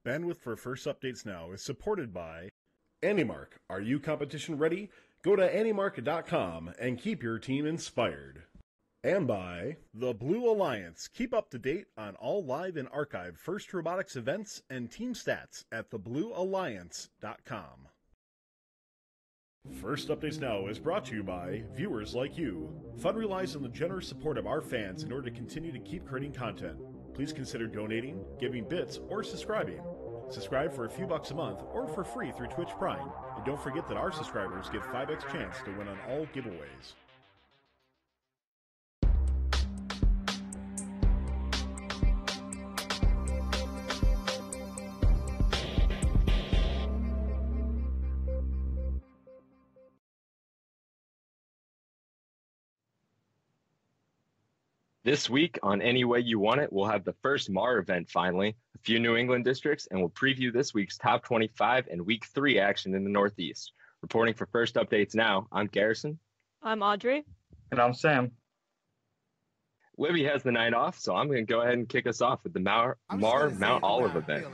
Bandwidth for First Updates Now is supported by AndyMark. Are you competition ready? Go to andymark.com and keep your team inspired. And by the Blue Alliance. Keep up to date on all live and archived First Robotics events and team stats at thebluealliance.com. First Updates Now is brought to you by viewers like you. Fun relies on the generous support of our fans in order to continue to keep creating content. Please consider donating, giving bits, or subscribing. Subscribe for a few bucks a month or for free through Twitch Prime. And don't forget that our subscribers get 5x chance to win on all giveaways. This week on Any Way You Want It, we'll have the first MAR event finally, a few New England districts, and we'll preview this week's top 25 and week 3 action in the Northeast. Reporting for First Updates Now, I'm Garrison. I'm Audrey. And I'm Sam. Libby has the night off, so I'm going to go ahead and kick us off with the MAR Mount Olive event.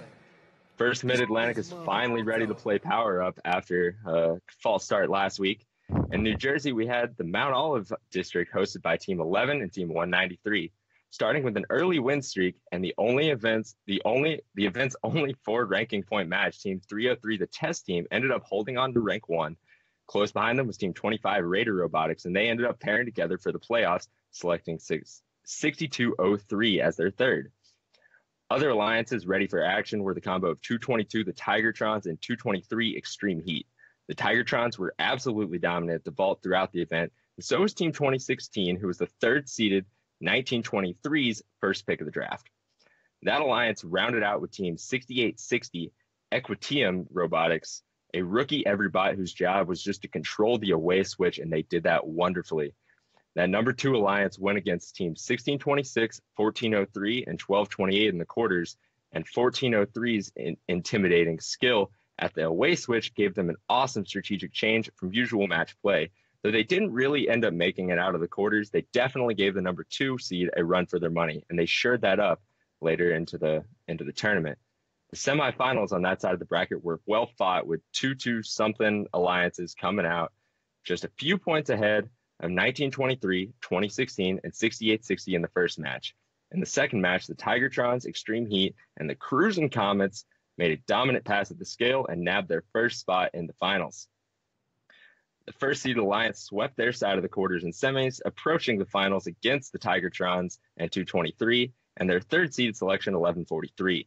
First Mid-Atlantic is finally ready to play Power Up after a false start last week. In New Jersey, we had the Mount Olive district hosted by Team 11 and Team 193, starting with an early win streak and the event's only 4 ranking point match. Team 303, the test team, ended up holding on to rank 1. Close behind them was Team 25, Raider Robotics, and they ended up pairing together for the playoffs, selecting 6203 as their third. Other alliances ready for action were the combo of 222, the Tigertrons, and 223, Extreme Heat. The Tigertrons were absolutely dominant at the vault throughout the event, and so was Team 2016, who was the third-seeded 1923's first pick of the draft. That alliance rounded out with Team 6860, Equitium Robotics, a rookie everybot whose job was just to control the away switch, and they did that wonderfully. That number 2 alliance went against Team 1626, 1403, and 1228 in the quarters, and 1403's intimidating skill at the away switch gave them an awesome strategic change from usual match play. Though they didn't really end up making it out of the quarters, they definitely gave the number 2 seed a run for their money, and they shored that up later into the tournament. The semifinals on that side of the bracket were well fought, with 2-2-something alliances coming out just a few points ahead of 1923, 2016, and 6860 in the first match. In the second match, the Tigertrons, Extreme Heat, and the Cruising Comets made a dominant pass at the scale and nabbed their first spot in the finals. The first seed alliance swept their side of the quarters and semis, approaching the finals against the Tigertrons and 223, and their third seed selection 1143.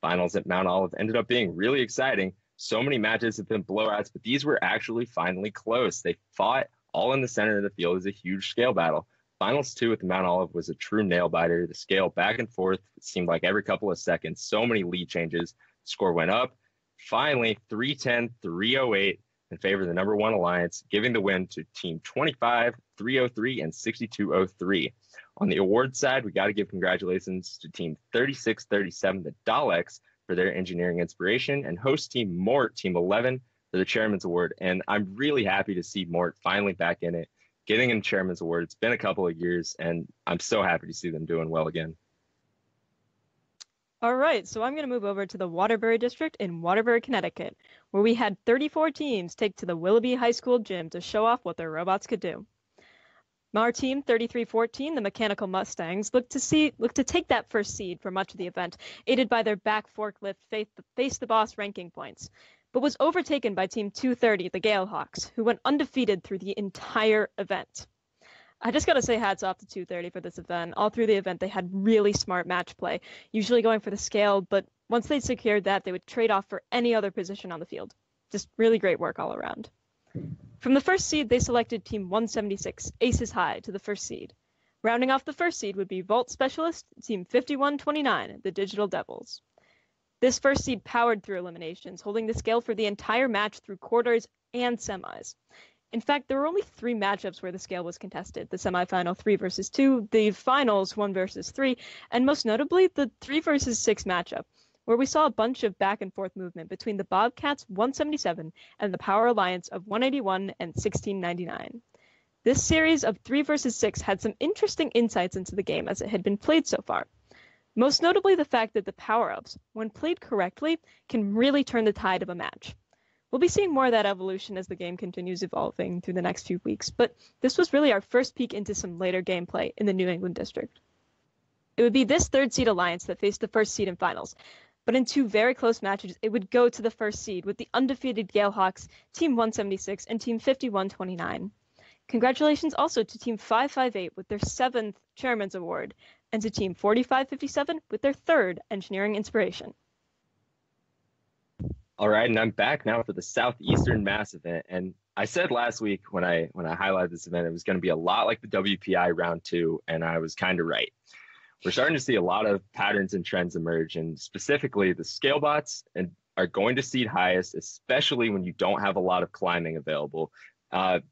Finals at Mount Olive ended up being really exciting. So many matches have been blowouts, but these were actually finally close. They fought all in the center of the field as a huge scale battle. Finals 2 at the Mount Olive was a true nail-biter. The scale back and forth seemed like every couple of seconds. So many lead changes. Score went up. Finally, 310-308 in favor of the number 1 alliance, giving the win to Team 25, 303, and 6203. On the awards side, we got to give congratulations to Team 3637, the Daleks, for their engineering inspiration, and host Team Mort, Team 11, for the Chairman's Award. And I'm really happy to see Mort finally back in it, getting a Chairman's Award. It's been a couple of years, and I'm so happy to see them doing well again. All right, so I'm going to move over to the Waterbury District in Waterbury, Connecticut, where we had 34 teams take to the Willoughby High School gym to show off what their robots could do. Our team, 3314, the Mechanical Mustangs, looked to take that first seed for much of the event, aided by their back forklift face the boss ranking points, but was overtaken by Team 230, the Galehawks, who went undefeated through the entire event. I just got to say hats off to 230 for this event. All through the event, they had really smart match play, usually going for the scale, but once they secured that, they would trade off for any other position on the field. Just really great work all around. From the first seed, they selected Team 176, Aces High, to the first seed. Rounding off the first seed would be Vault Specialist, Team 5129, the Digital Devils. This first seed powered through eliminations, holding the scale for the entire match through quarters and semis. In fact, there were only 3 matchups where the scale was contested: the semifinal 3 versus 2, the finals 1 versus 3, and most notably the 3 versus 6 matchup, where we saw a bunch of back and forth movement between the Bobcats 177 and the Power Alliance of 181 and 1699. This series of 3 versus 6 had some interesting insights into the game as it had been played so far. Most notably the fact that the power-ups, when played correctly, can really turn the tide of a match. We'll be seeing more of that evolution as the game continues evolving through the next few weeks, but this was really our first peek into some later gameplay in the New England District. It would be this third seed alliance that faced the first seed in finals, but in two very close matches, it would go to the first seed with the undefeated Galehawks, Team 176 and Team 5129. Congratulations also to Team 558 with their 7th Chairman's Award, and to Team 4557 with their 3rd Engineering Inspiration. All right, and I'm back now for the Southeastern Mass event. And I said last week when I highlighted this event, it was going to be a lot like the WPI round 2, and I was kind of right. We're starting to see a lot of patterns and trends emerge, and specifically the scale bots are going to seed highest, especially when you don't have a lot of climbing available.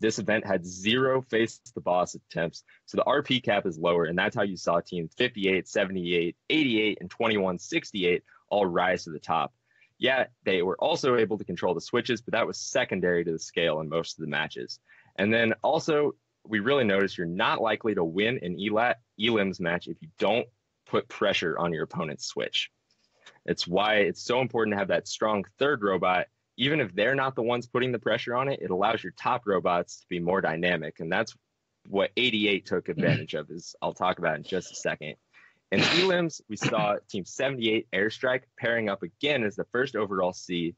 This event had 0 face the boss attempts, so the RP cap is lower, and that's how you saw teams 58, 78, 88, and 2168 all rise to the top. Yeah, they were also able to control the switches, but that was secondary to the scale in most of the matches. And then also, we really noticed you're not likely to win an elims match if you don't put pressure on your opponent's switch. It's why it's so important to have that strong third robot. Even if they're not the ones putting the pressure on it, it allows your top robots to be more dynamic. And that's what 88 took advantage of, as I'll talk about in just a second. In elims, we saw Team 78 Airstrike pairing up again as the first overall seed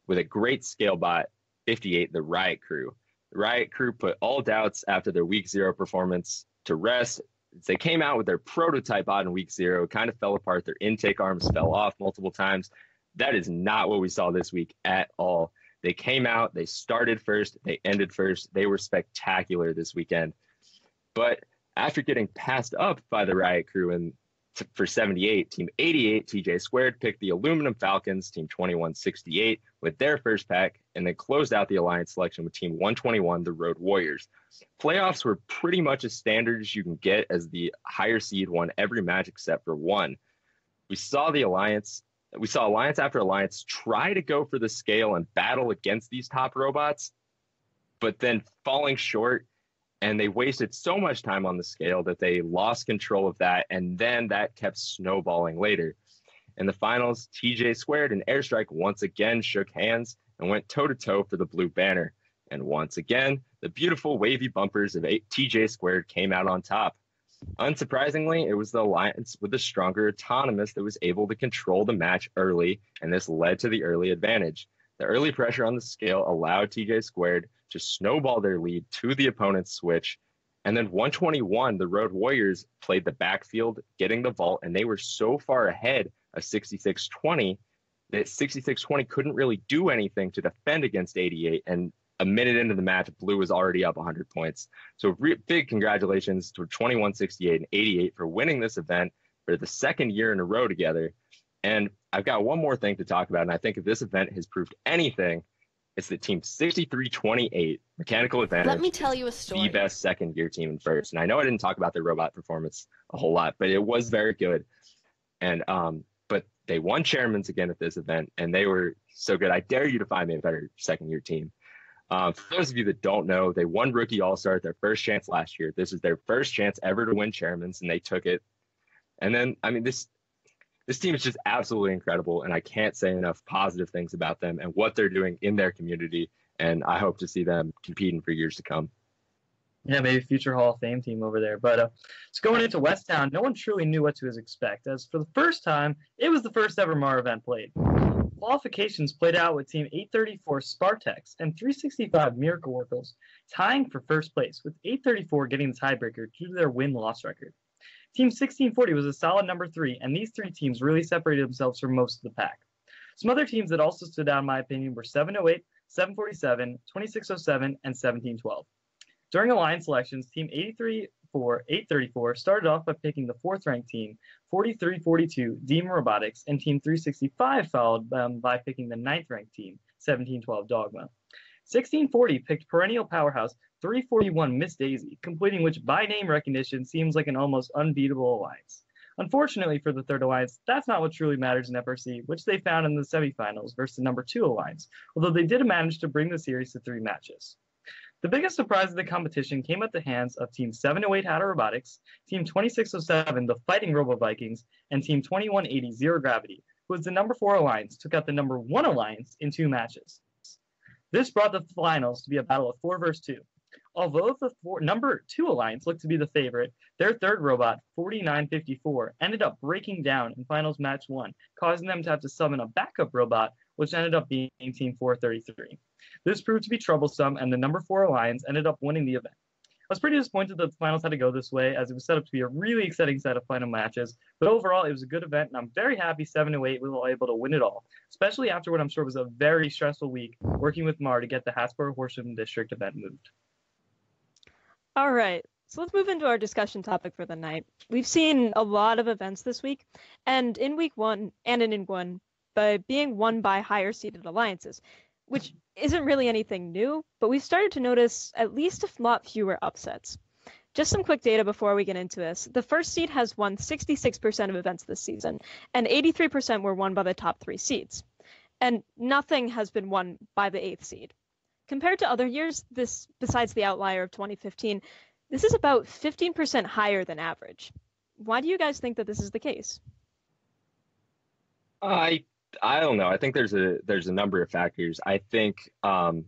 with a great scale bot, 58, the Riot Crew. The Riot Crew put all doubts after their week 0 performance to rest. They came out with their prototype bot in week 0, kind of fell apart. Their intake arms fell off multiple times. That is not what we saw this week at all. They came out, they started first, they ended first. They were spectacular this weekend. But after getting passed up by the Riot Crew and for 78, Team 88, TJ Squared, picked the Aluminum Falcons, Team 2168, with their first pack, and then closed out the alliance selection with Team 121, the Road Warriors. Playoffs were pretty much as standard as you can get, as the higher seed won every match except for one. We saw alliance after alliance try to go for the scale and battle against these top robots, but then falling short. And they wasted so much time on the scale that they lost control of that. And then that kept snowballing later. In the finals, TJ Squared and Airstrike once again shook hands and went toe-to-toe for the blue banner. And once again, the beautiful wavy bumpers of TJ Squared came out on top. Unsurprisingly, it was the alliance with the stronger autonomous that was able to control the match early, and this led to the early advantage. The early pressure on the scale allowed TJ Squared to snowball their lead to the opponent's switch. And then 121, the Road Warriors, played the backfield, getting the vault, and they were so far ahead of 6620 that 6620 couldn't really do anything to defend against 88. And a minute into the match, Blue was already up 100 points. So big congratulations to 2168 and 88 for winning this event for the second year in a row together. And I've got one more thing to talk about, and I think if this event has proved anything, it's the Team 6328 Mechanical Advantage. Let me tell you a story. The best second-year team in first. And I know I didn't talk about their robot performance a whole lot, but it was very good. And but they won Chairman's again at this event, and they were so good. I dare you to find me a better second-year team. For those of you that don't know, they won Rookie All-Star at their first chance last year. This is their first chance ever to win Chairman's, and they took it. And then, I mean, this team is just absolutely incredible, and I can't say enough positive things about them and what they're doing in their community, and I hope to see them competing for years to come. Yeah, maybe future Hall of Fame team over there. But it's going into Westtown. No one truly knew what to expect, as for the first time, it was the first ever MAR event played. Qualifications played out with Team 834 Spartex and 365 Miracle Workers tying for first place, with 834 getting the tiebreaker due to their win-loss record. Team 1640 was a solid number 3, and these three teams really separated themselves from most of the pack. Some other teams that also stood out, in my opinion, were 708, 747, 2607, and 1712. During alliance selections, Team 834 started off by picking the 4th-ranked team, 4342 Demon Robotics, and Team 365 followed by picking the 9th-ranked team, 1712 Dogma. 1640 picked perennial powerhouse 341 Miss Daisy, completing which by name recognition seems like an almost unbeatable alliance. Unfortunately for the third alliance, that's not what truly matters in FRC, which they found in the semifinals versus the number 2 alliance, although they did manage to bring the series to 3 matches. The biggest surprise of the competition came at the hands of Team 708 Hatter Robotics, Team 2607 the Fighting Robo Vikings, and Team 2180 Zero Gravity, who was the number 4 alliance, took out the number 1 alliance in 2 matches. This brought the finals to be a battle of 4 versus 2. Although the number 2 alliance looked to be the favorite, their third robot, 4954, ended up breaking down in finals match 1, causing them to have to summon a backup robot, which ended up being Team 433. This proved to be troublesome, and the number 4 alliance ended up winning the event. I was pretty disappointed that the finals had to go this way, as it was set up to be a really exciting set of final matches, but overall it was a good event, and I'm very happy 708 was able to win it all, especially after what I'm sure was a very stressful week working with Mar to get the Hasbro Horsham District event moved. All right, so let's move into our discussion topic for the night. We've seen a lot of events this week, and in week 1 and in 1, by being won by higher seeded alliances, which isn't really anything new, but we've started to notice at least a lot fewer upsets. Just some quick data before we get into this. The first seed has won 66% of events this season, and 83% were won by the top 3 seeds. And nothing has been won by the 8th seed. Compared to other years, this, besides the outlier of 2015, this is about 15% higher than average. Why do you guys think that this is the case? I don't know. I think there's a number of factors. I think that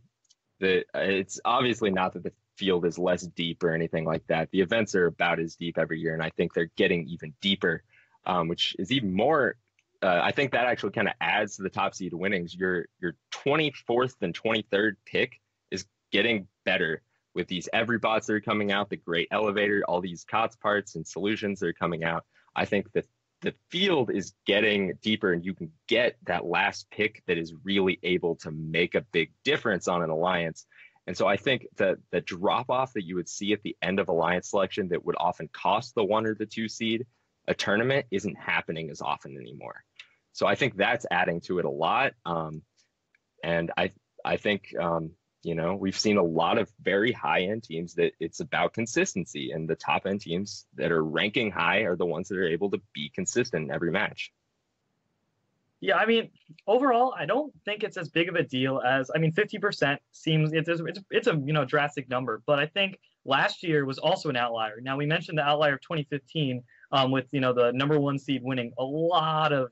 it's obviously not that the field is less deep or anything like that. The events are about as deep every year, and I think they're getting even deeper, which is even more. I think that actually kind of adds to the top seed winnings. Your 24th and 23rd pick is getting better with these every bots that are coming out, the great elevator, all these COTS parts and solutions that are coming out. I think that the field is getting deeper, and you can get that last pick that is really able to make a big difference on an alliance. And so I think that the drop off that you would see at the end of alliance selection that would often cost the 1 or the 2 seed a tournament isn't happening as often anymore. So I think that's adding to it a lot. And I think, we've seen a lot of very high-end teams that it's about consistency, and the top-end teams that are ranking high are the ones that are able to be consistent in every match. Yeah, I mean, overall, I don't think it's as big of a deal as, 50% seems, it's a drastic number, but I think last year was also an outlier. Now, we mentioned the outlier of 2015 with, the number 1 seed winning a lot of,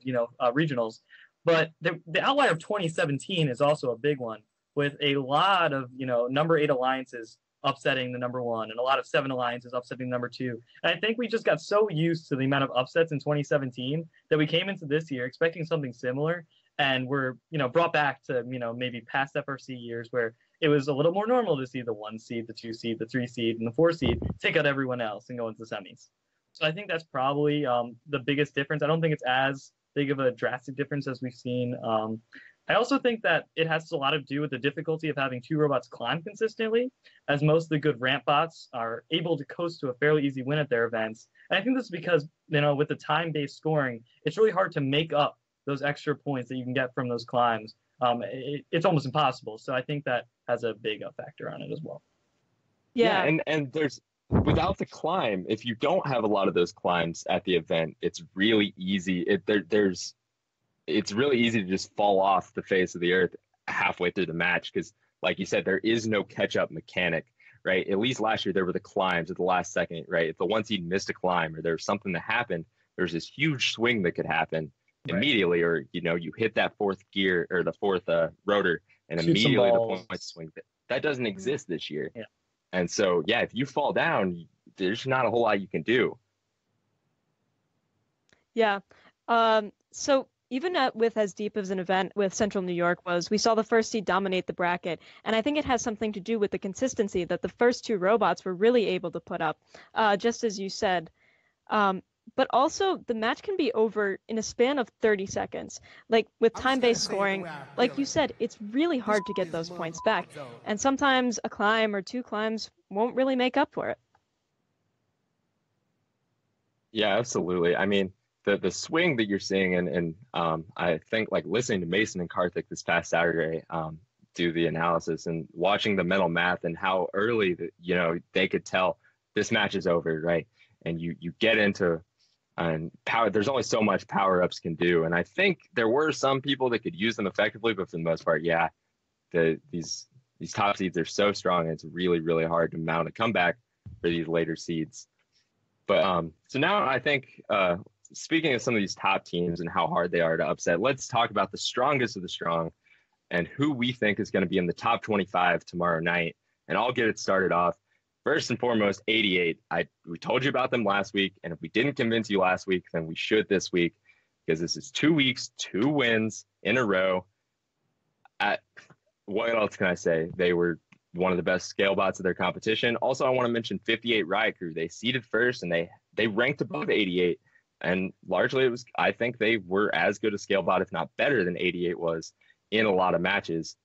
regionals, but the outlier of 2017 is also a big one, with a lot of, number 8 alliances upsetting the number 1 and a lot of 7 alliances upsetting number 2. And I think we just got so used to the amount of upsets in 2017 that we came into this year expecting something similar, and we're, brought back to, maybe past FRC years where it was a little more normal to see the 1 seed, the 2 seed, the 3 seed, and the 4 seed take out everyone else and go into the semis. So I think that's probably the biggest difference. I don't think it's as big of a drastic difference as we've seen. I also think that it has a lot to do with the difficulty of having 2 robots climb consistently, as most of the good ramp bots are able to coast to a fairly easy win at their events. And I think this is because, with the time-based scoring, it's really hard to make up those extra points that you can get from those climbs. It's almost impossible. So I think that has a big factor on it as well. Yeah, and there's, without the climb, if you don't have a lot of those climbs at the event, it's really easy. It's really easy to just fall off the face of the earth halfway through the match because, like you said, there is no catch-up mechanic, right? At least last year there were the climbs at the last second, right? If the 1 seed missed a climb or there was something that happened, there's this huge swing that could happen immediately, or you hit that 4th gear or the 4th rotor, and immediately the points swing. That doesn't exist this year. Yeah. And so, if you fall down, there's not a whole lot you can do. Yeah. So even with as deep as an event with Central New York was, we saw the first seed dominate the bracket. And I think it has something to do with the consistency that the first 2 robots were really able to put up, just as you said. But also, the match can be over in a span of 30 seconds. Like, with time-based scoring, like you said, it's really hard to get those points back. And sometimes a climb or 2 climbs won't really make up for it. Yeah, absolutely. I mean, the swing that you're seeing, and I think, like, listening to Mason and Karthik this past Saturday do the analysis and watching the mental math and how early that, they could tell this match is over, right? And you get into and power. There's only so much power-ups can do, and I think there were some people that could use them effectively, but for the most part, these These top seeds are so strong, and it's really, really hard to mount a comeback for these later seeds. But so now I think, speaking of some of these top teams and how hard they are to upset, let's talk about the strongest of the strong and who we think is going to be in the top 25 tomorrow night. And I'll get it started off. First and foremost, 88. We told you about them last week, and if we didn't convince you last week, then we should this week, because this is 2 weeks, 2 wins in a row. What else can I say? They were one of the best scale bots of their competition. Also, I want to mention 58 Riot Crew. They seeded first, and they ranked above 88. And largely, I think they were as good a scale bot, if not better than 88 was in a lot of matches.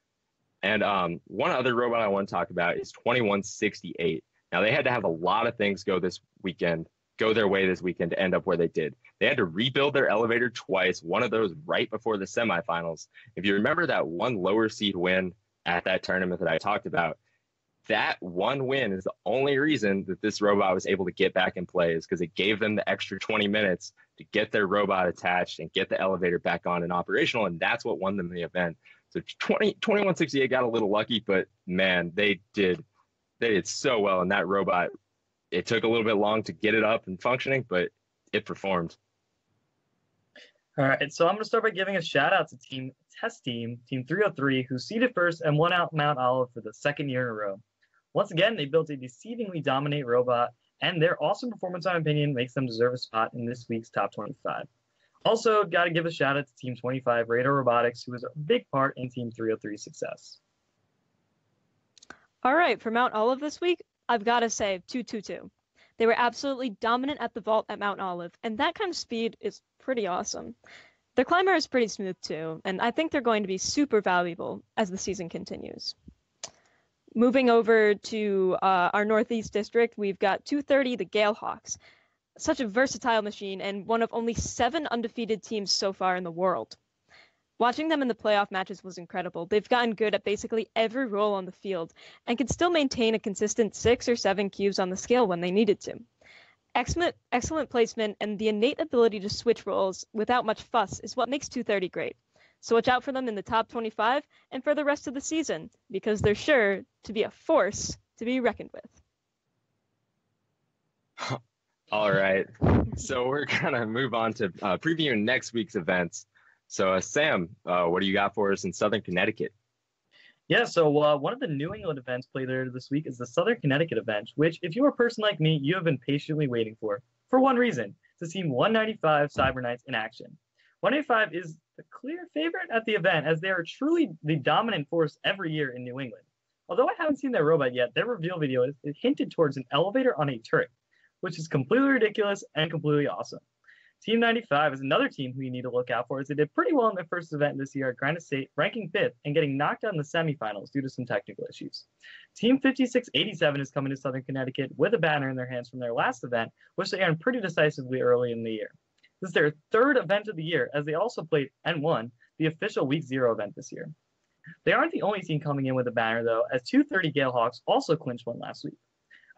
And one other robot I want to talk about is 2168. Now, they had to have a lot of things go their way this weekend to end up where they did. They had to rebuild their elevator twice, one of those right before the semifinals. If you remember that one lower seed win at that tournament that I talked about, that one win is the only reason that this robot was able to get back in play, is because it gave them the extra 20 minutes to get their robot attached and get the elevator back on and operational, and that's what won them the event. So 2168 got a little lucky, but man, they did so well in that robot. It took a little bit long to get it up and functioning, but it performed. All right, so I'm going to start by giving a shout out to Team 303, who seeded first and won out Mount Olive for the second year in a row. Once again, they built a deceivingly dominant robot, and their awesome performance, in my opinion, makes them deserve a spot in this week's top 25. Also, got to give a shout out to Team 25, Radar Robotics, who was a big part in Team 303's success. All right, for Mount Olive this week, I've got to say 222. They were absolutely dominant at the vault at Mount Olive, and that kind of speed is pretty awesome. Their climber is pretty smooth too, and I think they're going to be super valuable as the season continues. Moving over to our Northeast District, we've got 230, the Galehawks. Such a versatile machine and one of only 7 undefeated teams so far in the world. Watching them in the playoff matches was incredible. They've gotten good at basically every role on the field and can still maintain a consistent 6 or 7 cubes on the scale when they needed to. Excellent placement and the innate ability to switch roles without much fuss is what makes 230 great. So watch out for them in the top 25 and for the rest of the season, because they're sure to be a force to be reckoned with. All right. So we're going to move on to previewing next week's events. So Sam, what do you got for us in Southern Connecticut? Yeah, so one of the New England events played later this week is the Southern Connecticut event, which, if you're a person like me, you have been patiently waiting for one reason, to see 195 Cyber Knights in action. 195 is the clear favorite at the event, as they are truly the dominant force every year in New England. Although I haven't seen their robot yet, their reveal video is hinted towards an elevator on a turret, which is completely ridiculous and completely awesome. Team 95 is another team who you need to look out for, as they did pretty well in their first event this year at Granite State, ranking 5th and getting knocked out in the semifinals due to some technical issues. Team 5687 is coming to Southern Connecticut with a banner in their hands from their last event, which they earned pretty decisively early in the year. This is their 3rd event of the year, as they also played and won the official Week 0 event this year. They aren't the only team coming in with a banner, though, as 230 Galehawks also clinched one last week.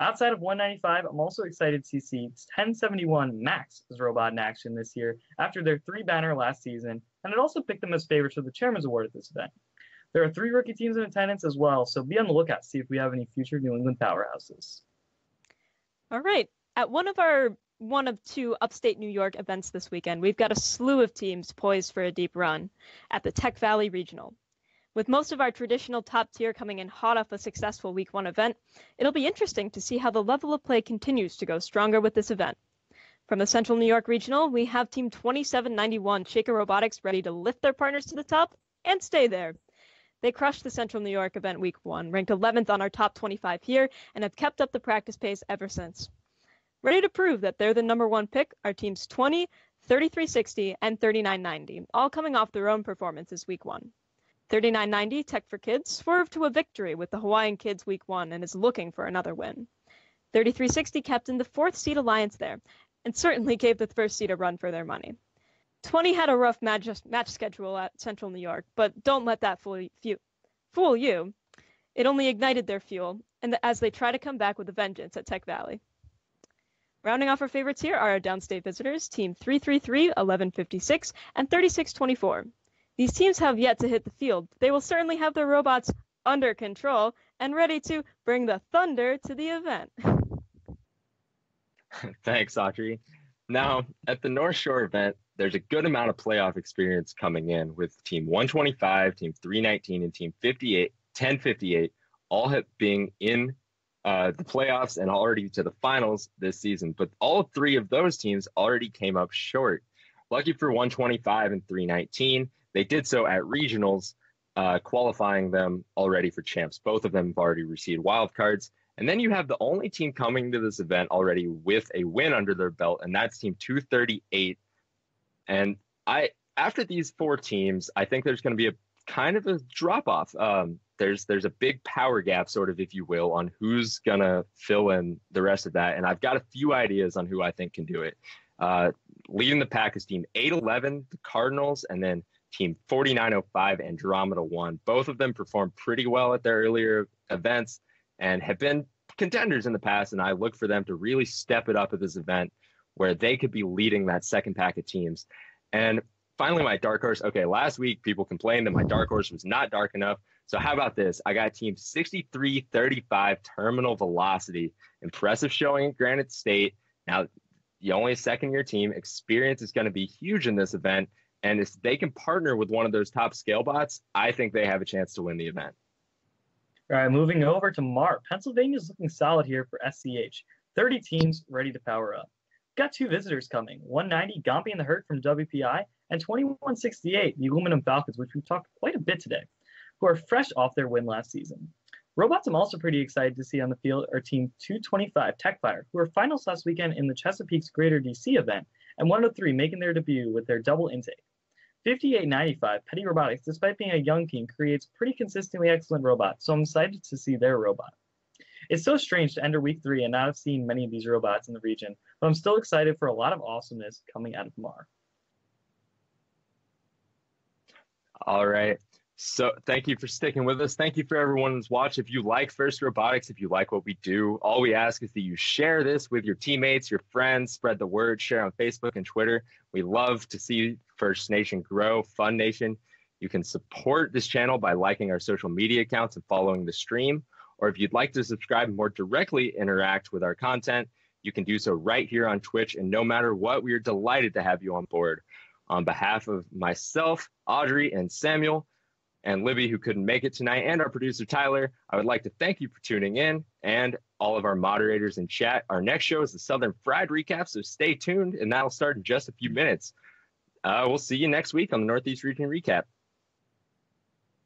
Outside of 195, I'm also excited to see 1071 Max as robot in action this year after their 3 banner last season, and it also picked them as favorites for the Chairman's Award at this event. There are 3 rookie teams in attendance as well, so be on the lookout to see if we have any future New England powerhouses. All right. At one of 2 upstate New York events this weekend, we've got a slew of teams poised for a deep run at the Tech Valley Regional. With most of our traditional top tier coming in hot off a successful Week 1 event, it'll be interesting to see how the level of play continues to go stronger with this event. From the Central New York Regional, we have Team 2791 Shaker Robotics ready to lift their partners to the top and stay there. They crushed the Central New York event Week 1, ranked 11th on our top 25 here, and have kept up the practice pace ever since. Ready to prove that they're the number 1 pick are teams 20, 3360, and 3990, all coming off their own performances Week 1. 3990 Tech for Kids swerved to a victory with the Hawaiian Kids Week 1 and is looking for another win. 3360 kept in the 4th seed alliance there, and certainly gave the 1st seed a run for their money. 20 had a rough match schedule at Central New York, but don't let that fool you. It only ignited their fuel, and as they try to come back with a vengeance at Tech Valley. Rounding off our favorites here are our downstate visitors, Team 333, 1156, and 3624. These teams have yet to hit the field. They will certainly have their robots under control, and ready to bring the thunder to the event. Thanks, Audrey. Now, at the North Shore event, there's a good amount of playoff experience coming in with Team 125, Team 319, and Team 1058, all being in the playoffs and already to the finals this season. But all three of those teams already came up short. Lucky for 125 and 319, they did so at regionals, qualifying them already for champs. Both of them have already received wild cards. And then you have the only team coming to this event already with a win under their belt, and that's Team 238. And after these four teams, I think there's going to be a kind of a drop-off. There's a big power gap, sort of, if you will, on who's going to fill in the rest of that. And I've got a few ideas on who I think can do it. Leading the pack is Team 811, the Cardinals, and then Team 4905, Andromeda 1. Both of them performed pretty well at their earlier events and have been contenders in the past, and I look for them to really step it up at this event where they could be leading that second pack of teams. And finally, my dark horse. Okay, last week people complained that my dark horse was not dark enough. So how about this? I got Team 6335 Terminal Velocity. Impressive showing at Granite State. Now, the only second-year team. Experience is going to be huge in this event. And if they can partner with one of those top scale bots, I think they have a chance to win the event. All right, moving over to MAR. Pennsylvania's looking solid here for SCH. 30 teams ready to power up. Got two visitors coming. 190, Gompi and the Hurt from WPI, and 2168, the Aluminum Falcons, which we've talked quite a bit today, who are fresh off their win last season. Robots I'm also pretty excited to see on the field are Team 225, Techfire, who were finals last weekend in the Chesapeake's Greater DC event, and 103 making their debut with their double intake. 5895, Petty Robotics, despite being a young team, creates pretty consistently excellent robots, so I'm excited to see their robot. It's so strange to enter week 3 and not have seen many of these robots in the region, but I'm still excited for a lot of awesomeness coming out of MAR. All right. So thank you for sticking with us. Thank you for everyone who's watched. If you like First Robotics, if you like what we do, all we ask is that you share this with your teammates, your friends, spread the word, share on Facebook and Twitter. We love to see First Nation grow, Fun Nation. You can support this channel by liking our social media accounts and following the stream. Or if you'd like to subscribe and more directly interact with our content, you can do so right here on Twitch. And no matter what, we are delighted to have you on board. On behalf of myself, Audrey, and Samuel, and Libby, who couldn't make it tonight, and our producer, Tyler, I would like to thank you for tuning in, and all of our moderators in chat. Our next show is the Southern Fried Recap, so stay tuned, and that'll start in just a few minutes. We'll see you next week on the Northeast Region Recap.